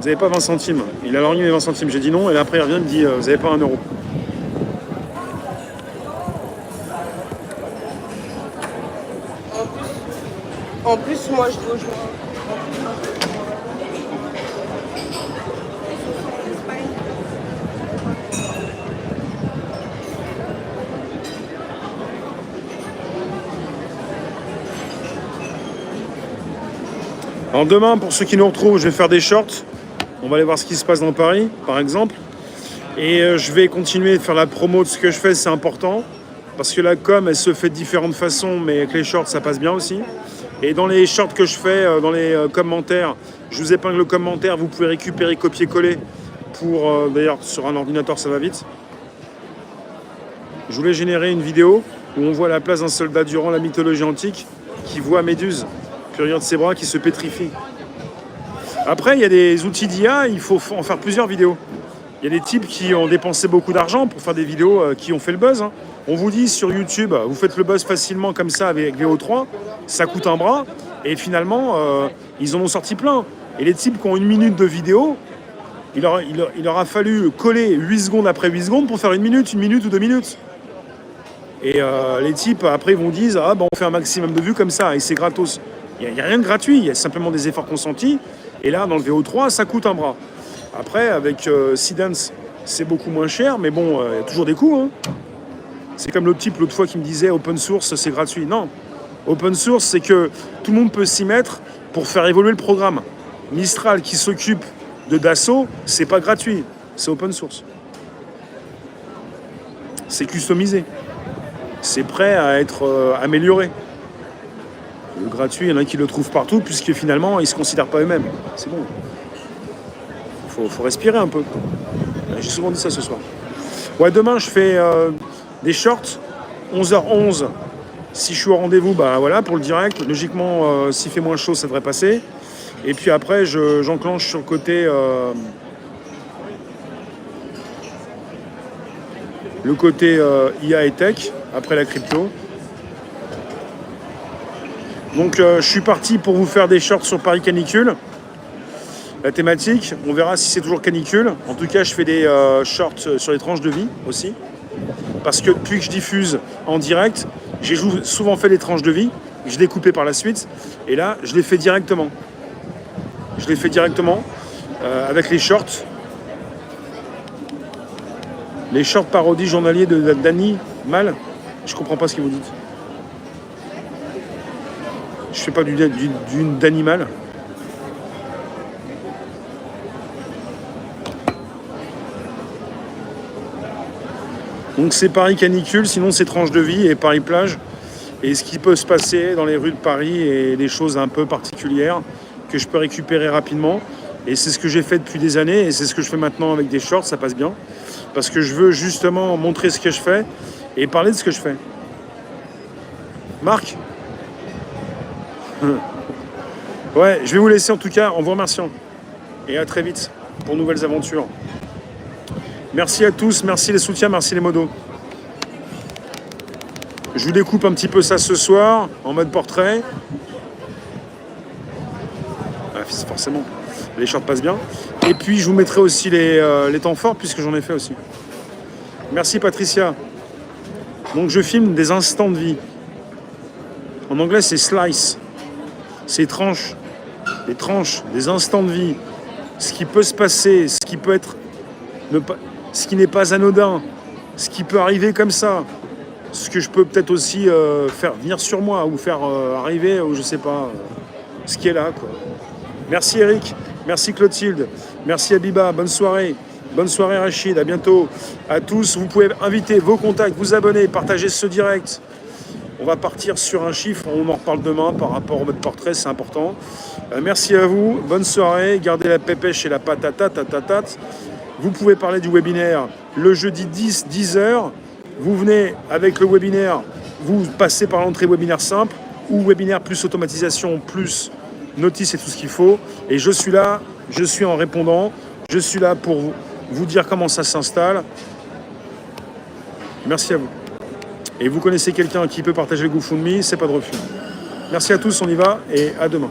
n'avez pas 20 centimes. Il a lorgné mes 20 centimes, j'ai dit non, et là, après il revient, il me dit, vous n'avez pas 1 euro. En plus, moi, je rejoins. Alors demain, pour ceux qui nous retrouvent, je vais faire des shorts. On va aller voir ce qui se passe dans Paris, par exemple. Et je vais continuer de faire la promo de ce que je fais, c'est important. Parce que la com, elle se fait de différentes façons, mais avec les shorts, ça passe bien aussi. Et dans les shorts que je fais, dans les commentaires, je vous épingle le commentaire, vous pouvez récupérer, copier-coller. Pour d'ailleurs, sur un ordinateur, ça va vite. Je voulais générer une vidéo où on voit la place d'un soldat durant la mythologie antique qui voit Méduse, puis regarde ses bras qui se pétrifient. Après, il y a des outils d'IA, il faut en faire plusieurs vidéos. Il y a des types qui ont dépensé beaucoup d'argent pour faire des vidéos qui ont fait le buzz. On vous dit sur YouTube, vous faites le buzz facilement comme ça avec VO3, ça coûte un bras, et finalement, ils en ont sorti plein. Et les types qui ont 1 minute de vidéo, il leur a fallu coller 8 secondes après 8 secondes pour faire 1 minute ou 2 minutes. Et les types, après, ils vont dire, ah ben on fait un maximum de vues comme ça, et c'est gratos. Il n'y a rien de gratuit, il y a simplement des efforts consentis. Et là, dans le VO3, ça coûte un bras. Après, avec Seedance, c'est beaucoup moins cher, mais bon, il y a toujours des coûts. Hein. C'est comme l'autre type, l'autre fois, qui me disait open source, c'est gratuit. Non, open source, c'est que tout le monde peut s'y mettre pour faire évoluer le programme. Mistral qui s'occupe de Dassault, c'est pas gratuit, c'est open source. C'est customisé. C'est prêt à être amélioré. Le gratuit, il y en a qui le trouvent partout, puisque finalement, ils ne se considèrent pas eux-mêmes. C'est bon. Faut respirer un peu. J'ai souvent dit ça ce soir. Ouais, demain, je fais des shorts, 11h11. Si je suis au rendez-vous, bah voilà, pour le direct. Logiquement, s'il fait moins chaud, ça devrait passer. Et puis après, j'enclenche sur le côté... le côté IA et tech, après la crypto. Donc je suis parti pour vous faire des shorts sur Paris Canicule. La thématique, on verra si c'est toujours canicule. En tout cas, je fais des shorts sur les tranches de vie aussi. Parce que depuis que je diffuse en direct, j'ai souvent fait des tranches de vie. Je l'ai coupé par la suite. Et là, je les fais directement. Je les fais directement avec les shorts. Les shorts parodies journaliers de Dany Mal. Je comprends pas ce que vous dites. Je fais pas d'animal. Donc c'est Paris canicule, sinon c'est tranche de vie et Paris plage. Et ce qui peut se passer dans les rues de Paris et des choses un peu particulières que je peux récupérer rapidement. Et c'est ce que j'ai fait depuis des années et c'est ce que je fais maintenant avec des shorts, ça passe bien. Parce que je veux justement montrer ce que je fais et parler de ce que je fais. Marc ? Ouais, je vais vous laisser en tout cas en vous remerciant. Et à très vite pour de nouvelles aventures. Merci à tous, merci les soutiens, merci les modos. Je vous découpe un petit peu ça ce soir, en mode portrait. Ah, forcément, les shorts passent bien. Et puis je vous mettrai aussi les temps forts, puisque j'en ai fait aussi. Merci Patricia. Donc je filme des instants de vie. En anglais c'est slice. C'est tranches. Des tranches, des instants de vie. Ce qui peut se passer, ce qui peut être... ce qui n'est pas anodin, ce qui peut arriver comme ça, ce que je peux peut-être aussi faire venir sur moi ou faire arriver, ou je sais pas, ce qui est là, quoi. Merci Eric, merci Clotilde, merci Abiba, bonne soirée Rachid, à bientôt à tous. Vous pouvez inviter vos contacts, vous abonner, partager ce direct. On va partir sur un chiffre, on en reparle demain par rapport au mode portrait, c'est important. Merci à vous, bonne soirée, gardez la pépèche et la patata. Vous pouvez parler du webinaire le jeudi 10h. Vous venez avec le webinaire, vous passez par l'entrée webinaire simple ou webinaire plus automatisation, plus notice et tout ce qu'il faut. Et je suis là, je suis en répondant, je suis là pour vous dire comment ça s'installe. Merci à vous. Et vous connaissez quelqu'un qui peut partager le GoFundMe, c'est pas de refus. Merci à tous, on y va et à demain.